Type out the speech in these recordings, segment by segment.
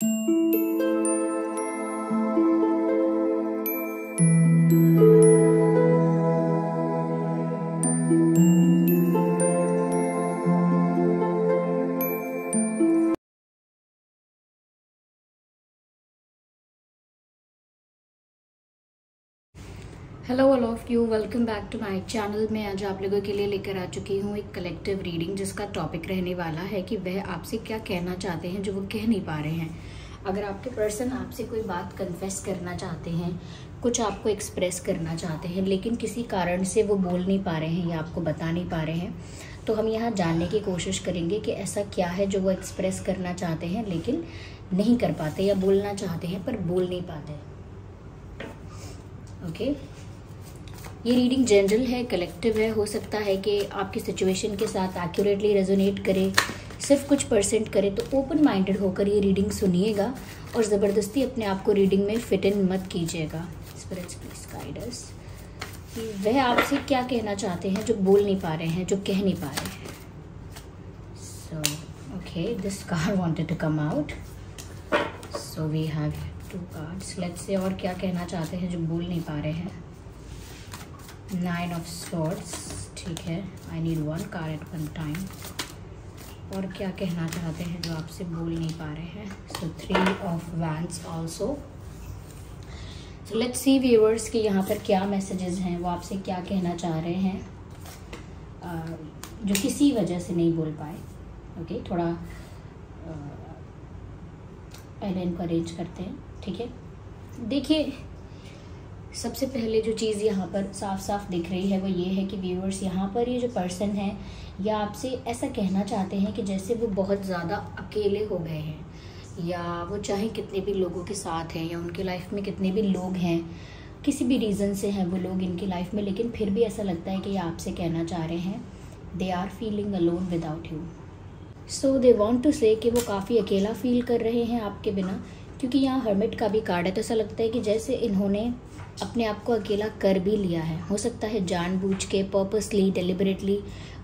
Hello all of you, welcome back to my channel. मैं आज आप लोगों के लिए लेकर आ चुकी हूँ एक कलेक्टिव रीडिंग, जिसका टॉपिक रहने वाला है कि वह आपसे क्या कहना चाहते हैं जो वो कह नहीं पा रहे हैं। अगर आपके पर्सन आपसे कोई बात कन्फेस करना चाहते हैं, कुछ आपको एक्सप्रेस करना चाहते हैं, लेकिन किसी कारण से वो बोल नहीं पा रहे हैं या आपको बता नहीं पा रहे हैं, तो हम यहाँ जानने की कोशिश करेंगे कि ऐसा क्या है जो वो एक्सप्रेस करना चाहते हैं लेकिन नहीं कर पाते, या बोलना चाहते हैं पर बोल नहीं पाते। ओके, ये रीडिंग जनरल है, कलेक्टिव है। हो सकता है कि आपकी सिचुएशन के साथ एक्यूरेटली रेजोनेट करे, सिर्फ कुछ परसेंट करे, तो ओपन माइंडेड होकर ये रीडिंग सुनिएगा और ज़बरदस्ती अपने आप को रीडिंग में फिट इन मत कीजिएगा। स्पिरिट्स प्लीज गाइड अस कि वह आपसे क्या कहना चाहते हैं जो बोल नहीं पा रहे हैं, जो कह नहीं पा रहे हैं। So okay, this card wanted to come out, so we have 2 cards. Let's say और क्या कहना चाहते हैं जो बोल नहीं पा रहे हैं। 9 ऑफ स्वॉर्ड्स, ठीक है। I need 1 card at one time. और क्या कहना चाहते हैं जो आपसे बोल नहीं पा रहे हैं। सो 3 of wands also. So let's see viewers कि यहाँ पर क्या मैसेजेस हैं, वो आपसे क्या कहना चाह रहे हैं जो किसी वजह से नहीं बोल पाए। ओके, थोड़ा पहले इनको अरेंज करते हैं, ठीक है। देखिए, सबसे पहले जो चीज़ यहाँ पर साफ साफ दिख रही है वो ये है कि व्यूअर्स, यहाँ पर ये जो पर्सन है या आपसे ऐसा कहना चाहते हैं कि जैसे वो बहुत ज़्यादा अकेले हो गए हैं, या वो चाहे कितने भी लोगों के साथ हैं या उनके लाइफ में कितने भी लोग हैं, किसी भी रीज़न से हैं वो लोग इनकी लाइफ में, लेकिन फिर भी ऐसा लगता है कि ये आपसे कहना चाह रहे हैं they are feeling alone without you. So they want to say कि वो काफ़ी अकेला फील कर रहे हैं आपके बिना, क्योंकि यहाँ हर्मिट का भी कार्ड है। तो ऐसा लगता है कि जैसे इन्होंने अपने आप को अकेला कर भी लिया है। हो सकता है जानबूझ के, पर्पसली, डेलिबरेटली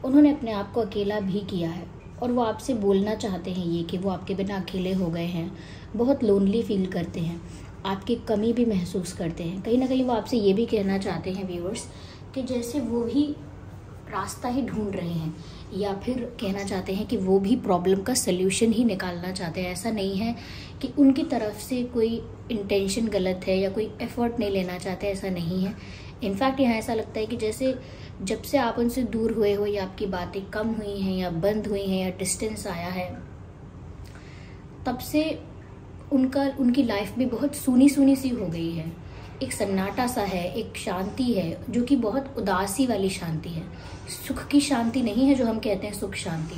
उन्होंने अपने आप को अकेला भी किया है, और वो आपसे बोलना चाहते हैं ये कि वो आपके बिना अकेले हो गए हैं, बहुत लोनली फील करते हैं, आपकी कमी भी महसूस करते हैं। कहीं ना कहीं वो आपसे ये भी कहना चाहते हैं व्यूअर्स कि जैसे वो भी रास्ता ही ढूंढ रहे हैं, या फिर कहना चाहते हैं कि वो भी प्रॉब्लम का सल्यूशन ही निकालना चाहते हैं। ऐसा नहीं है कि उनकी तरफ से कोई इंटेंशन गलत है या कोई एफर्ट नहीं लेना चाहते, ऐसा नहीं है। इनफैक्ट यहाँ ऐसा लगता है कि जैसे जब से आप उनसे दूर हुए हो, या आपकी बातें कम हुई हैं या बंद हुई हैं या डिस्टेंस आया है, तब से उनकी लाइफ भी बहुत सूनी सूनी सी हो गई है। एक सन्नाटा सा है, एक शांति है जो कि बहुत उदासी वाली शांति है। सुख की शांति नहीं है जो हम कहते हैं सुख शांति,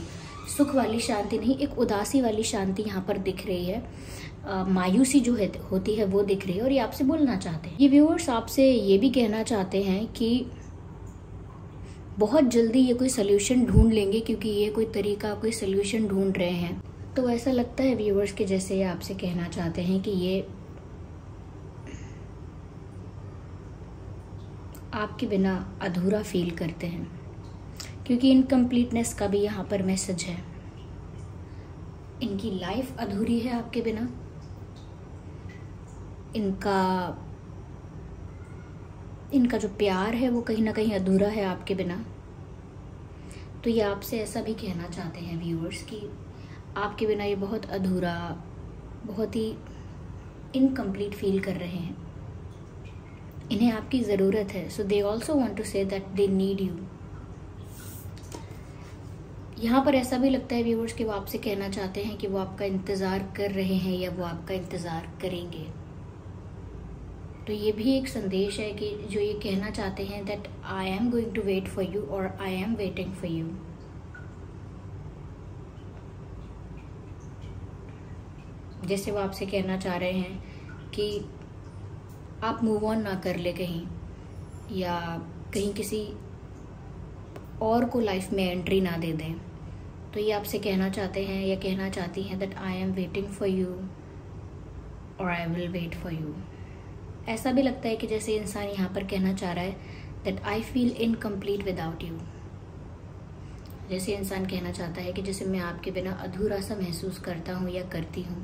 सुख वाली शांति नहीं, एक उदासी वाली शांति यहाँ पर दिख रही है। मायूसी जो है होती है वो दिख रही है, और ये आपसे बोलना चाहते हैं। ये व्यूअर्स आपसे ये भी कहना चाहते हैं कि बहुत जल्दी ये कोई सल्यूशन ढूंढ लेंगे, क्योंकि ये कोई तरीका, कोई सल्यूशन ढूंढ रहे हैं। तो ऐसा लगता है व्यूअर्स कि जैसे ये आपसे कहना चाहते हैं कि ये आपके बिना अधूरा फील करते हैं, क्योंकि इनकम्प्लीटनेस का भी यहाँ पर मैसेज है। इनकी लाइफ अधूरी है आपके बिना, इनका जो प्यार है वो कहीं ना कहीं अधूरा है आपके बिना। तो ये आपसे ऐसा भी कहना चाहते हैं व्यूअर्स कि आपके बिना ये बहुत अधूरा, बहुत ही इनकम्प्लीट फील कर रहे हैं। इन्हें आपकी ज़रूरत है। So they also want to say that they need you. यहाँ पर ऐसा भी लगता है व्यूअर्स कि वो आपसे कहना चाहते हैं कि वो आपका इंतज़ार कर रहे हैं या वो आपका इंतज़ार करेंगे। तो ये भी एक संदेश है कि जो ये कहना चाहते हैं that I am going to wait for you, और I am waiting for you. जैसे वो आपसे कहना चाह रहे हैं कि आप मूव ऑन ना कर ले कहीं, या कहीं किसी और को लाइफ में एंट्री ना दे दें। तो ये आपसे कहना चाहते हैं या कहना चाहती हैं that I am waiting for you और I will wait for you. ऐसा भी लगता है कि जैसे इंसान यहाँ पर कहना चाह रहा है that I feel incomplete without you. जैसे इंसान कहना चाहता है कि जैसे मैं आपके बिना अधूरा सा महसूस करता हूँ या करती हूँ।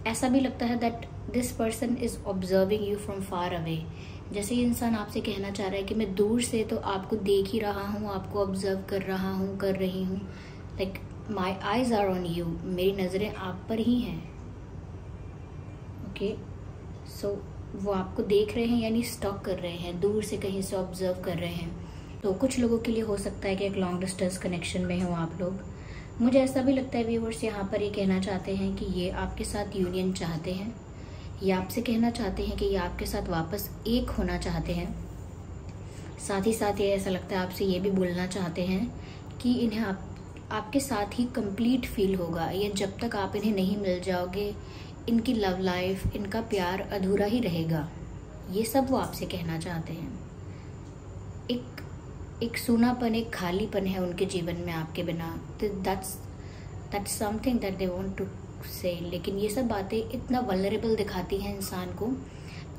ऐसा भी लगता है that this person is observing you from far away. जैसे ये इंसान आपसे कहना चाह रहा है कि मैं दूर से तो आपको देख ही रहा हूँ, आपको ऑब्जर्व कर रहा हूँ, कर रही हूँ, like my eyes are on you, मेरी नज़रें आप पर ही हैं। ओके, सो वो आपको देख रहे हैं, यानी स्टॉक कर रहे हैं, दूर से कहीं से ऑब्जर्व कर रहे हैं। तो कुछ लोगों के लिए हो सकता है कि एक लॉन्ग डिस्टेंस कनेक्शन में हो आप लोग। मुझे ऐसा भी लगता है व्यूअर्स यहाँ पर ये कहना चाहते हैं कि ये आपके साथ यूनियन चाहते हैं, ये आपसे कहना चाहते हैं कि ये आपके साथ वापस एक होना चाहते हैं। साथ ही साथ ये ऐसा लगता है आपसे ये भी बोलना चाहते हैं कि इन्हें आपके साथ ही कंप्लीट फील होगा, या जब तक आप इन्हें नहीं मिल जाओगे इनकी लव लाइफ, इनका प्यार अधूरा ही रहेगा। ये सब वो आपसे कहना चाहते हैं। एक सूनापन, एक खालीपन है उनके जीवन में आपके बिना। That's something that they want to say. लेकिन ये सब बातें इतना वल्नरेबल दिखाती हैं इंसान को,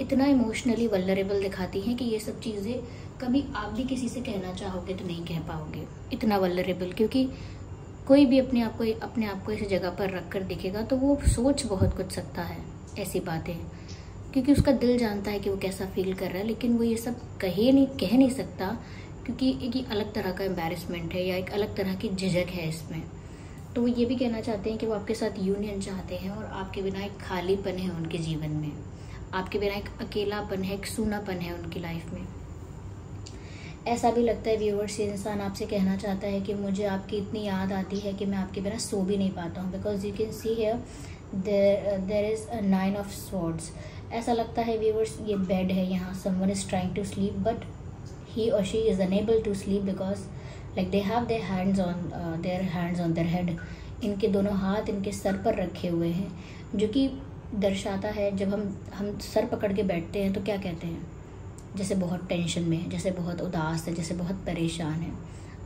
इतना इमोशनली वल्नरेबल दिखाती हैं कि ये सब चीज़ें कभी आप भी किसी से कहना चाहोगे तो नहीं कह पाओगे। इतना वल्नरेबल, क्योंकि कोई भी अपने आप को ऐसी जगह पर रख कर देखेगा तो वो सोच बहुत कुछ सकता है ऐसी बातें, क्योंकि उसका दिल जानता है कि वो कैसा फील कर रहा है, लेकिन वो ये सब कह नहीं सकता, क्योंकि एक ही अलग तरह का एम्बैरेसमेंट है या एक अलग तरह की झिझक है इसमें। तो वो ये भी कहना चाहते हैं कि वो आपके साथ यूनियन चाहते हैं, और आपके बिना एक खालीपन है उनके जीवन में, आपके बिना एक अकेलापन है, एक सूनापन है उनकी लाइफ में। ऐसा भी लगता है व्यूअर्स, ये इंसान आपसे कहना चाहता है कि मुझे आपकी इतनी याद आती है कि मैं आपके बिना सो भी नहीं पाता हूँ, because you can see here there is a 9 of swords. ऐसा लगता है व्यूअर्स, ये बेड है यहाँ, someone is trying to sleep but he or she is unable to sleep because like they have their hands on their head। इनके दोनों हाथ इनके सर पर रखे हुए हैं, जो कि दर्शाता है जब हम सर पकड़ के बैठते हैं तो क्या कहते हैं, जैसे बहुत टेंशन में है, जैसे बहुत उदास है, जैसे बहुत परेशान है।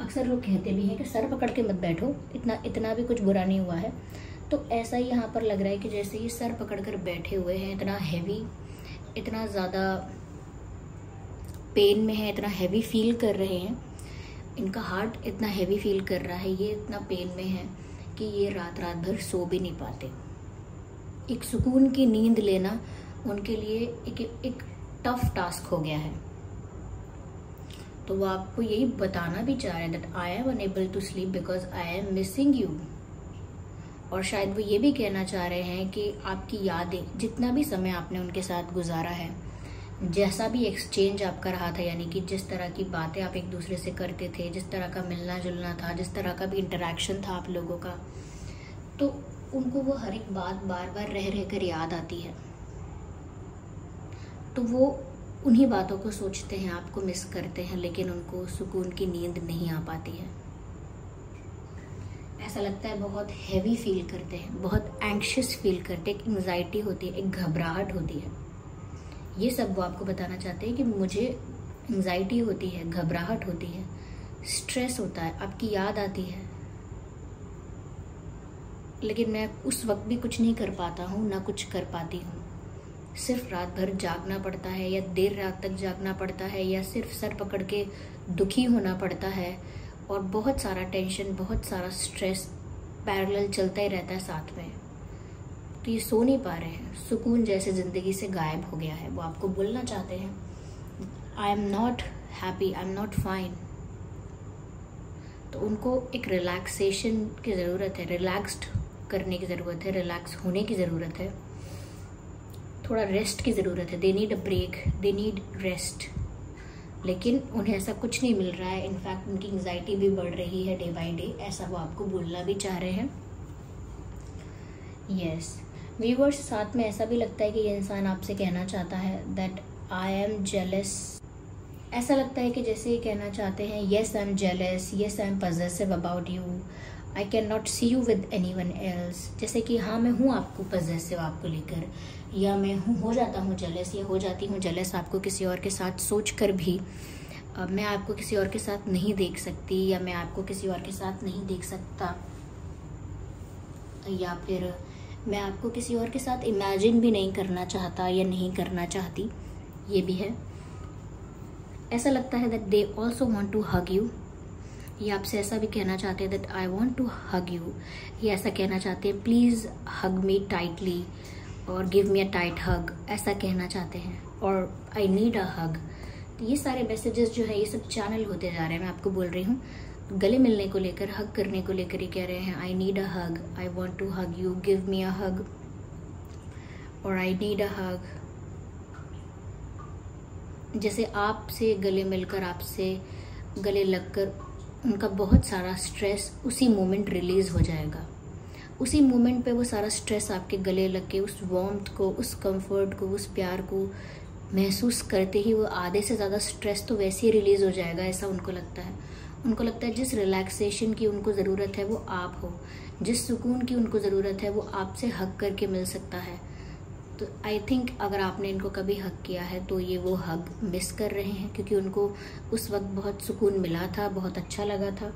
अक्सर लोग कहते भी हैं कि सर पकड़ के मत बैठो, इतना भी कुछ बुरा नहीं हुआ है। तो ऐसा ही यहाँ पर लग रहा है कि जैसे ही सर पकड़ कर बैठे हुए हैं, इतना हैवी, इतना ज़्यादा पेन में है, इतना हैवी फील कर रहे हैं, इनका हार्ट इतना हैवी फील कर रहा है, ये इतना पेन में है कि ये रात भर सो भी नहीं पाते। एक सुकून की नींद लेना उनके लिए एक टफ टास्क हो गया है। तो वो आपको यही बताना भी चाह रहे हैं that I am unable to sleep because I am missing you. और शायद वो ये भी कहना चाह रहे हैं कि आपकी यादें, जितना भी समय आपने उनके साथ गुजारा है, जैसा भी एक्सचेंज आपका रहा था, यानी कि जिस तरह की बातें आप एक दूसरे से करते थे, जिस तरह का मिलना जुलना था, जिस तरह का भी इंटरेक्शन था आप लोगों का, तो उनको वो हर एक बात बार बार रह कर याद आती है। तो वो उन्हीं बातों को सोचते हैं, आपको मिस करते हैं, लेकिन उनको सुकून की नींद नहीं आ पाती है। ऐसा लगता है बहुत हैवी फील करते हैं, बहुत एंग्शियस फील करते हैं, एक एंग्जाइटी होती है, एक घबराहट होती है। ये सब वो आपको बताना चाहते हैं कि मुझे एंग्जाइटी होती है, घबराहट होती है, स्ट्रेस होता है, आपकी याद आती है, लेकिन मैं उस वक्त भी कुछ नहीं कर पाता हूँ, ना कुछ कर पाती हूँ। सिर्फ रात भर जागना पड़ता है, या देर रात तक जागना पड़ता है, या सिर्फ सर पकड़ के दुखी होना पड़ता है, और बहुत सारा टेंशन, बहुत सारा स्ट्रेस पैरेलल चलता ही रहता है साथ में। तो ये सो नहीं पा रहे हैं, सुकून जैसे ज़िंदगी से गायब हो गया है। वो आपको बोलना चाहते हैं I am not happy, I am not fine. तो उनको एक रिलैक्सेशन की ज़रूरत है, रिलैक्स्ड करने की ज़रूरत है, रिलैक्स होने की ज़रूरत है, थोड़ा रेस्ट की ज़रूरत है। They need a break, they need rest. लेकिन उन्हें ऐसा कुछ नहीं मिल रहा है। इनफैक्ट उनकी एंग्जाइटी भी बढ़ रही है डे बाय डे, ऐसा वो आपको बोलना भी चाह रहे हैं। यस व्यूअर्स, साथ में ऐसा भी लगता है कि ये इंसान आपसे कहना चाहता है दैट आई एम जेलस। ऐसा लगता है कि जैसे ये कहना चाहते हैं yes I am jealous, yes I am possessive about you, I can not see you with any one else. जैसे कि हाँ मैं हूँ आपको पजेसिव, आपको लेकर, या मैं हो जाता हूँ जेलस, या हो जाती हूँ जेलस आपको किसी और के साथ सोच कर भी। मैं आपको किसी और के साथ नहीं देख सकती, या मैं आपको किसी और के साथ नहीं देख सकता, या फिर मैं आपको किसी और के साथ इमेजिन भी नहीं करना चाहता या नहीं करना चाहती। ये भी है। ऐसा लगता है that they also want to hug you. ये आपसे ऐसा भी कहना चाहते हैं that I want to hug you. ये ऐसा कहना चाहते हैं प्लीज़ हग मी टाइटली, और give me a tight hug ऐसा कहना चाहते हैं, और आई नीड अ हग। तो ये सारे मैसेजेस जो है ये सब चैनल होते जा रहे हैं। मैं आपको बोल रही हूँ गले मिलने को लेकर, हग करने को लेकर ही कह रहे हैं। I need a hug, I want to hug you, give me a hug, और आई नीड अ हग। जैसे आपसे गले मिलकर, आपसे गले लगकर उनका बहुत सारा स्ट्रेस उसी मोमेंट रिलीज हो जाएगा। उसी मोमेंट पे वो सारा स्ट्रेस आपके गले लग के उस वार्मथ को, उस कंफर्ट को, उस प्यार को महसूस करते ही वो आधे से ज़्यादा स्ट्रेस तो वैसे ही रिलीज हो जाएगा, ऐसा उनको लगता है। उनको लगता है जिस रिलैक्सेशन की उनको ज़रूरत है वो आप हो, जिस सुकून की उनको ज़रूरत है वो आपसे हग करके मिल सकता है। तो आई थिंक अगर आपने इनको कभी हग किया है तो ये वो हग मिस कर रहे हैं, क्योंकि उनको उस वक्त बहुत सुकून मिला था, बहुत अच्छा लगा था।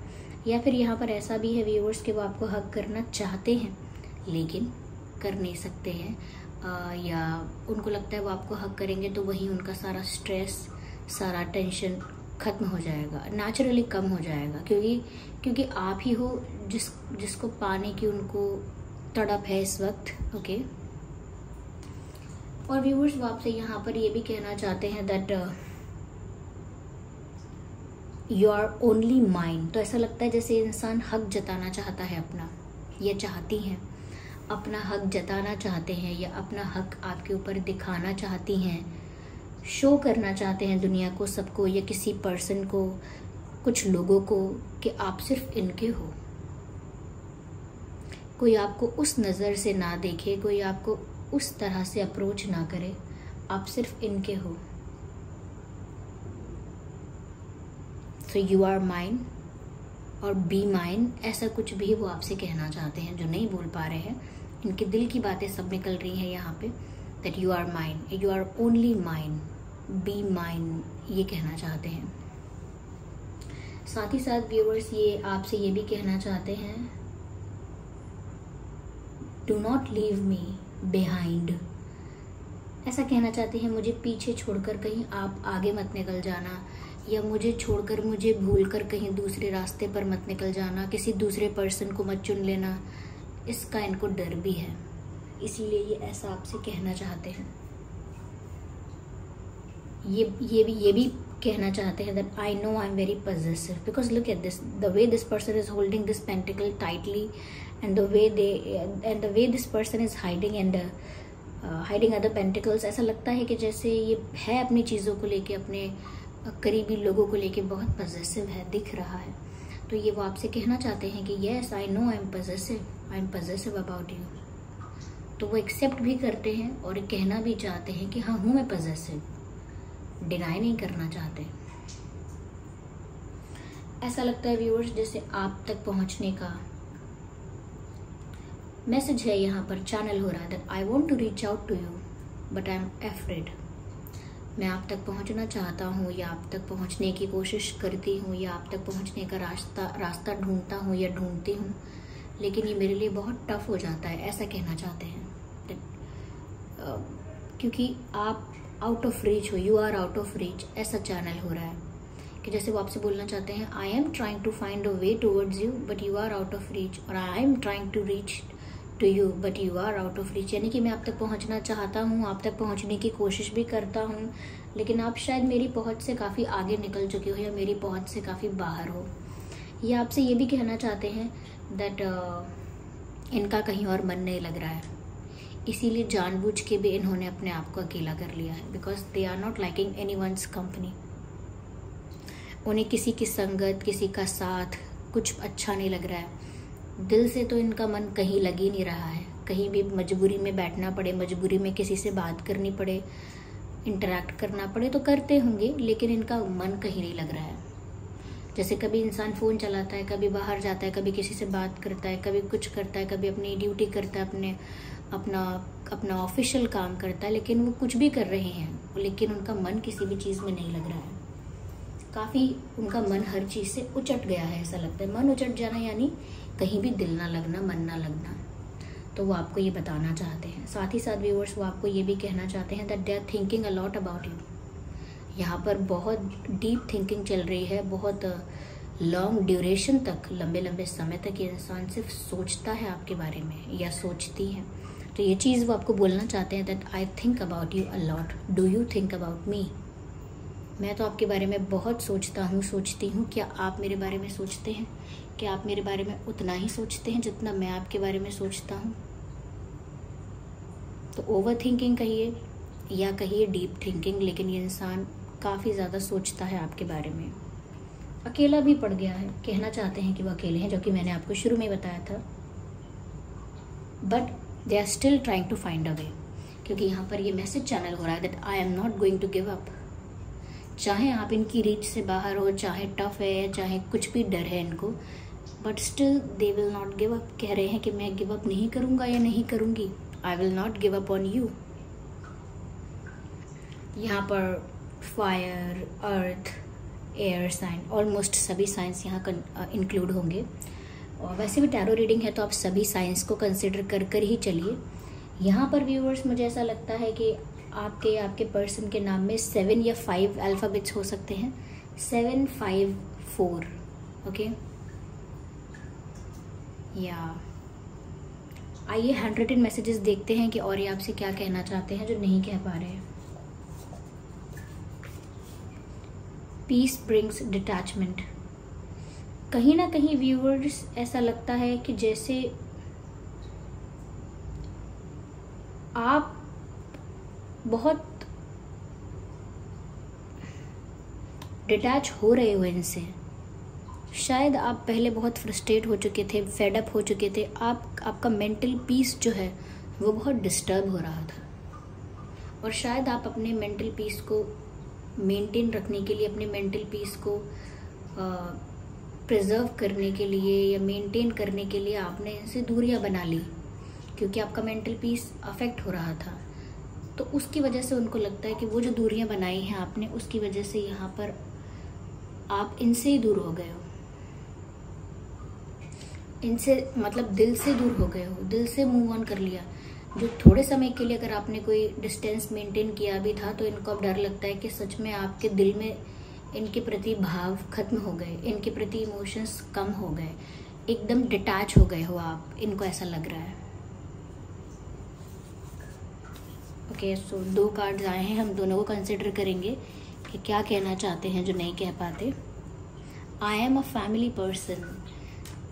या फिर यहाँ पर ऐसा भी है व्यूअर्स कि वो आपको हग करना चाहते हैं लेकिन कर नहीं सकते हैं, या उनको लगता है वो आपको हग करेंगे तो वही उनका सारा स्ट्रेस, सारा टेंशन ख़त्म हो जाएगा, नेचुरली कम हो जाएगा, क्योंकि आप ही हो जिसको पाने की उनको तड़प है इस वक्त। ओके। और व्यूअर्स वो आपसे यहाँ पर ये भी कहना चाहते हैं that you are only mine. तो ऐसा लगता है जैसे इंसान हक जताना चाहता है अपना, या चाहती हैं अपना हक जताना चाहते हैं, या अपना हक आपके ऊपर दिखाना चाहती हैं, शो करना चाहते हैं दुनिया को, सबको, या किसी पर्सन को, कुछ लोगों को, कि आप सिर्फ इनके हो। कोई आपको उस नज़र से ना देखे, कोई आपको उस तरह से अप्रोच ना करे, आप सिर्फ इनके हो। सो यू आर माइन और बी माइन, ऐसा कुछ भी वो आपसे कहना चाहते हैं जो नहीं बोल पा रहे हैं। इनके दिल की बातें सब निकल रही हैं यहाँ पे, that you are mine, you are only mine, be mine, ये कहना चाहते हैं। साथ ही साथ व्यूअर्स ये आपसे ये भी कहना चाहते हैं, do not leave me behind. ऐसा कहना चाहते हैं मुझे पीछे छोड़कर कहीं आप आगे मत निकल जाना, या मुझे छोड़कर, मुझे भूलकर कहीं दूसरे रास्ते पर मत निकल जाना, किसी दूसरे पर्सन को मत चुन लेना। इसका इनको डर भी है, इसीलिए ये ऐसा आपसे कहना चाहते हैं। ये भी कहना चाहते हैं that I know I am very possessive, because look at this, the way this person is holding this pentacle tightly, and the way this person is hiding and hiding other pentacles, ऐसा लगता है कि जैसे ये है अपनी चीज़ों को लेके, अपने करीबी लोगों को लेके बहुत पॉजेसिव है, दिख रहा है। तो ये वो आपसे कहना चाहते हैं कि yes I know I am possessive about you. तो वो एक्सेप्ट भी करते हैं और कहना भी चाहते हैं कि हाँ हूँ मैं पॉजेसिव, डिनाई नहीं करना चाहते। ऐसा लगता है व्यूअर्स जैसे आप तक पहुँचने का मैसेज है यहाँ पर, चैनल हो रहा है that I want to reach out to you but I am afraid. मैं आप तक पहुँचना चाहता हूँ, या आप तक पहुँचने की कोशिश करती हूँ, या आप तक पहुँचने का रास्ता ढूंढता हूँ या ढूंढती हूँ, लेकिन ये मेरे लिए बहुत टफ हो जाता है, ऐसा कहना चाहते हैं। क्योंकि आप आउट ऑफ रीच हो, you are out of reach, ऐसा चैनल हो रहा है कि जैसे वो आपसे बोलना चाहते हैं I am trying to find a way towards you but you are out of reach, और I am trying to reach to you but you are out of reach. यानी कि मैं आप तक पहुंचना चाहता हूं, आप तक पहुंचने की कोशिश भी करता हूं, लेकिन आप शायद मेरी पहुंच से काफ़ी आगे निकल चुके हो, या मेरी पहुंच से काफ़ी बाहर हो। ये आपसे ये भी कहना चाहते हैं दैट इनका कहीं और मन नहीं लग रहा है, इसीलिए जानबूझ के भी इन्होंने अपने आप को अकेला कर लिया है, because they are not liking any one's company. उन्हें किसी की संगत, किसी का साथ कुछ अच्छा नहीं लग रहा है। दिल से तो इनका मन कहीं लग ही नहीं रहा है, कहीं भी मजबूरी में बैठना पड़े, मजबूरी में किसी से बात करनी पड़े, इंटरेक्ट करना पड़े तो करते होंगे, लेकिन इनका मन कहीं नहीं लग रहा है। जैसे कभी इंसान फ़ोन चलाता है, कभी बाहर जाता है, कभी किसी से बात करता है, कभी कुछ करता है, कभी अपनी ड्यूटी करता है, अपना ऑफिशियल काम करता है, लेकिन वो कुछ भी कर रहे हैं, लेकिन उनका मन किसी भी चीज़ में नहीं लग रहा है। काफ़ी उनका मन हर चीज़ से उचट गया है, ऐसा लगता है। मन उचट जाना यानी कहीं भी दिल ना लगना, मन ना लगना। तो वो आपको ये बताना चाहते हैं। साथ ही साथ व्यूअर्स वो आपको ये भी कहना चाहते हैं that they are thinking a lot about you. यहाँ पर बहुत डीप थिंकिंग चल रही है, बहुत लॉन्ग ड्यूरेशन तक, लंबे लंबे समय तक ये इंसान सिर्फ सोचता है आपके बारे में, या सोचती है। तो ये चीज़ वो आपको बोलना चाहते हैं that I think about you a lot, do you think about me. मैं तो आपके बारे में बहुत सोचता हूँ, सोचती हूँ। क्या आप मेरे बारे में सोचते हैं? क्या आप मेरे बारे में उतना ही सोचते हैं जितना मैं आपके बारे में सोचता हूँ? तो ओवर थिंकिंग कहिए या कहिए डीप थिंकिंग, लेकिन ये इंसान काफ़ी ज़्यादा सोचता है आपके बारे में। अकेला भी पड़ गया है, कहना चाहते हैं कि वो अकेले हैं, जो कि मैंने आपको शुरू में बताया था। But they are still trying to find a way, क्योंकि यहाँ पर ये मैसेज चैनल हो रहा है that I am not going to give up. चाहे आप इनकी रीच से बाहर हो, चाहे टफ है, चाहे कुछ भी डर है इनको, but still they will not give up. कह रहे हैं कि मैं गिव अप नहीं करूँगा या नहीं करूँगी, I will not give up on you. यहाँ पर फायर, अर्थ, एयर साइन, ऑलमोस्ट सभी साइंस यहाँ इंक्लूड होंगे। और वैसे भी टैरो रीडिंग है तो आप सभी साइंस को कंसिडर कर कर ही चलिए। यहाँ पर व्यूअर्स मुझे ऐसा लगता है कि आपके पर्सन के नाम में 7 या 5 अल्फ़ाबेट्स हो सकते हैं, 7, 5, 4। ओके, या आइए 100 मैसेजेस देखते हैं कि और ये आपसे क्या कहना चाहते हैं जो नहीं कह पा रहे हैं। Peace brings detachment. कहीं ना कहीं व्यूअर्स ऐसा लगता है कि जैसे आप बहुत डिटैच हो रहे हो इनसे। शायद आप पहले बहुत फ्रस्ट्रेट हो चुके थे, फेड अप हो चुके थे। आपका मेंटल पीस जो है वो बहुत डिस्टर्ब हो रहा था, और शायद आप अपने मेंटल पीस को मेंटेन रखने के लिए, अपने मेंटल पीस को प्रिजर्व करने के लिए या मेंटेन करने के लिए आपने इनसे दूरियां बना ली, क्योंकि आपका मेंटल पीस अफेक्ट हो रहा था। तो उसकी वजह से उनको लगता है कि वो जो दूरियां बनाई हैं आपने, उसकी वजह से यहाँ पर आप इनसे ही दूर हो गए हो। इनसे मतलब दिल से दूर हो गए हो, दिल से मूव ऑन कर लिया। जो थोड़े समय के लिए अगर आपने कोई डिस्टेंस मेंटेन किया भी था, तो इनको अब डर लगता है कि सच में आपके दिल में इनके प्रति भाव खत्म हो गए, इनके प्रति इमोशंस कम हो गए, एकदम डिटैच हो गए हो आप, इनको ऐसा लग रहा है। ओके, सो 2 कार्ड्स आए हैं, हम दोनों को कंसिडर करेंगे कि क्या कहना चाहते हैं जो नहीं कह पाते। आई एम अ फैमिली पर्सन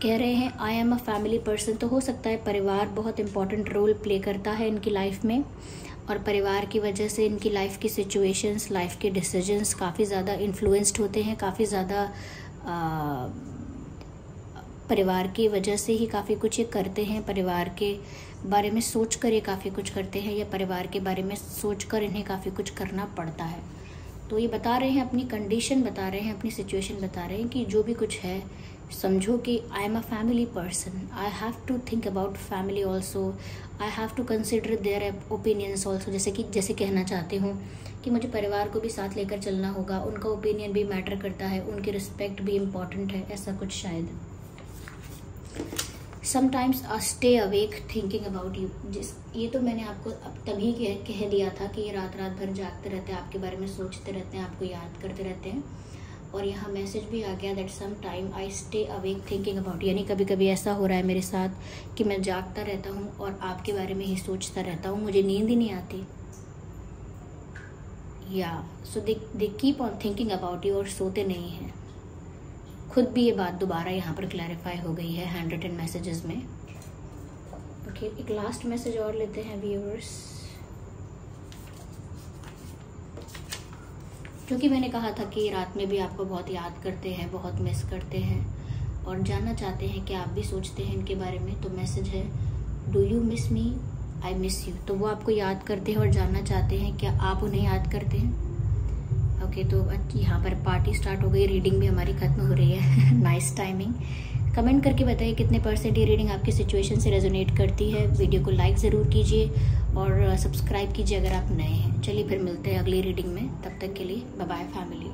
कह रहे हैं, I am a family person. तो हो सकता है परिवार बहुत इंपॉर्टेंट रोल प्ले करता है इनकी लाइफ में, और परिवार की वजह से इनकी लाइफ की सिचुएशंस, लाइफ के डिसीजंस काफ़ी ज़्यादा इन्फ्लुएंस्ड होते हैं, काफ़ी ज़्यादा परिवार की वजह से ही काफ़ी कुछ ये करते हैं। परिवार के बारे में सोच कर ये काफ़ी कुछ करते हैं, या परिवार के बारे में सोच कर इन्हें काफ़ी कुछ करना पड़ता है। तो ये बता रहे हैं, अपनी कंडीशन बता रहे हैं, अपनी सिचुएशन बता रहे हैं कि जो भी कुछ है समझो कि I am a family person, I have to think about family also, I have to consider their opinions also. जैसे कहना चाहते हूँ कि मुझे परिवार को भी साथ लेकर चलना होगा, उनका ओपिनियन भी मैटर करता है, उनकी रिस्पेक्ट भी इम्पॉर्टेंट है, ऐसा कुछ शायद। Sometimes I stay awake thinking about you. ये तो मैंने आपको अब तभी कह दिया था कि ये रात भर जागते रहते हैं, आपके बारे में सोचते रहते हैं, आपको याद करते रहते हैं। और यहाँ मैसेज भी आ गया that some time I stay awake thinking about, यानी कभी कभी ऐसा हो रहा है मेरे साथ कि मैं जागता रहता हूँ और आपके बारे में ही सोचता रहता हूँ, मुझे नींद ही नहीं आती। या so they keep on thinking about you, और सोते नहीं हैं। खुद भी ये बात दोबारा यहाँ पर क्लैरिफाई हो गई है 100 मैसेजेस में। ओके, एक लास्ट मैसेज और लेते हैं व्यूअर्स, क्योंकि मैंने कहा था कि रात में भी आपको बहुत याद करते हैं, बहुत मिस करते हैं और जानना चाहते हैं कि आप भी सोचते हैं इनके बारे में। तो मैसेज है, do you miss me, I miss you. तो वो आपको याद करते हैं और जानना चाहते हैं क्या आप उन्हें याद करते हैं। ओके, तो यहाँ पर पार्टी स्टार्ट हो गई, रीडिंग भी हमारी खत्म हो रही है। Nice timing. कमेंट करके बताइए कितने % ये रीडिंग आपकी सिचुएशन से रेजोनेट करती है। वीडियो को लाइक ज़रूर कीजिए और सब्सक्राइब कीजिए अगर आप नए हैं। चलिए फिर मिलते हैं अगली रीडिंग में, तब तक के लिए बाय बाय फैमिली।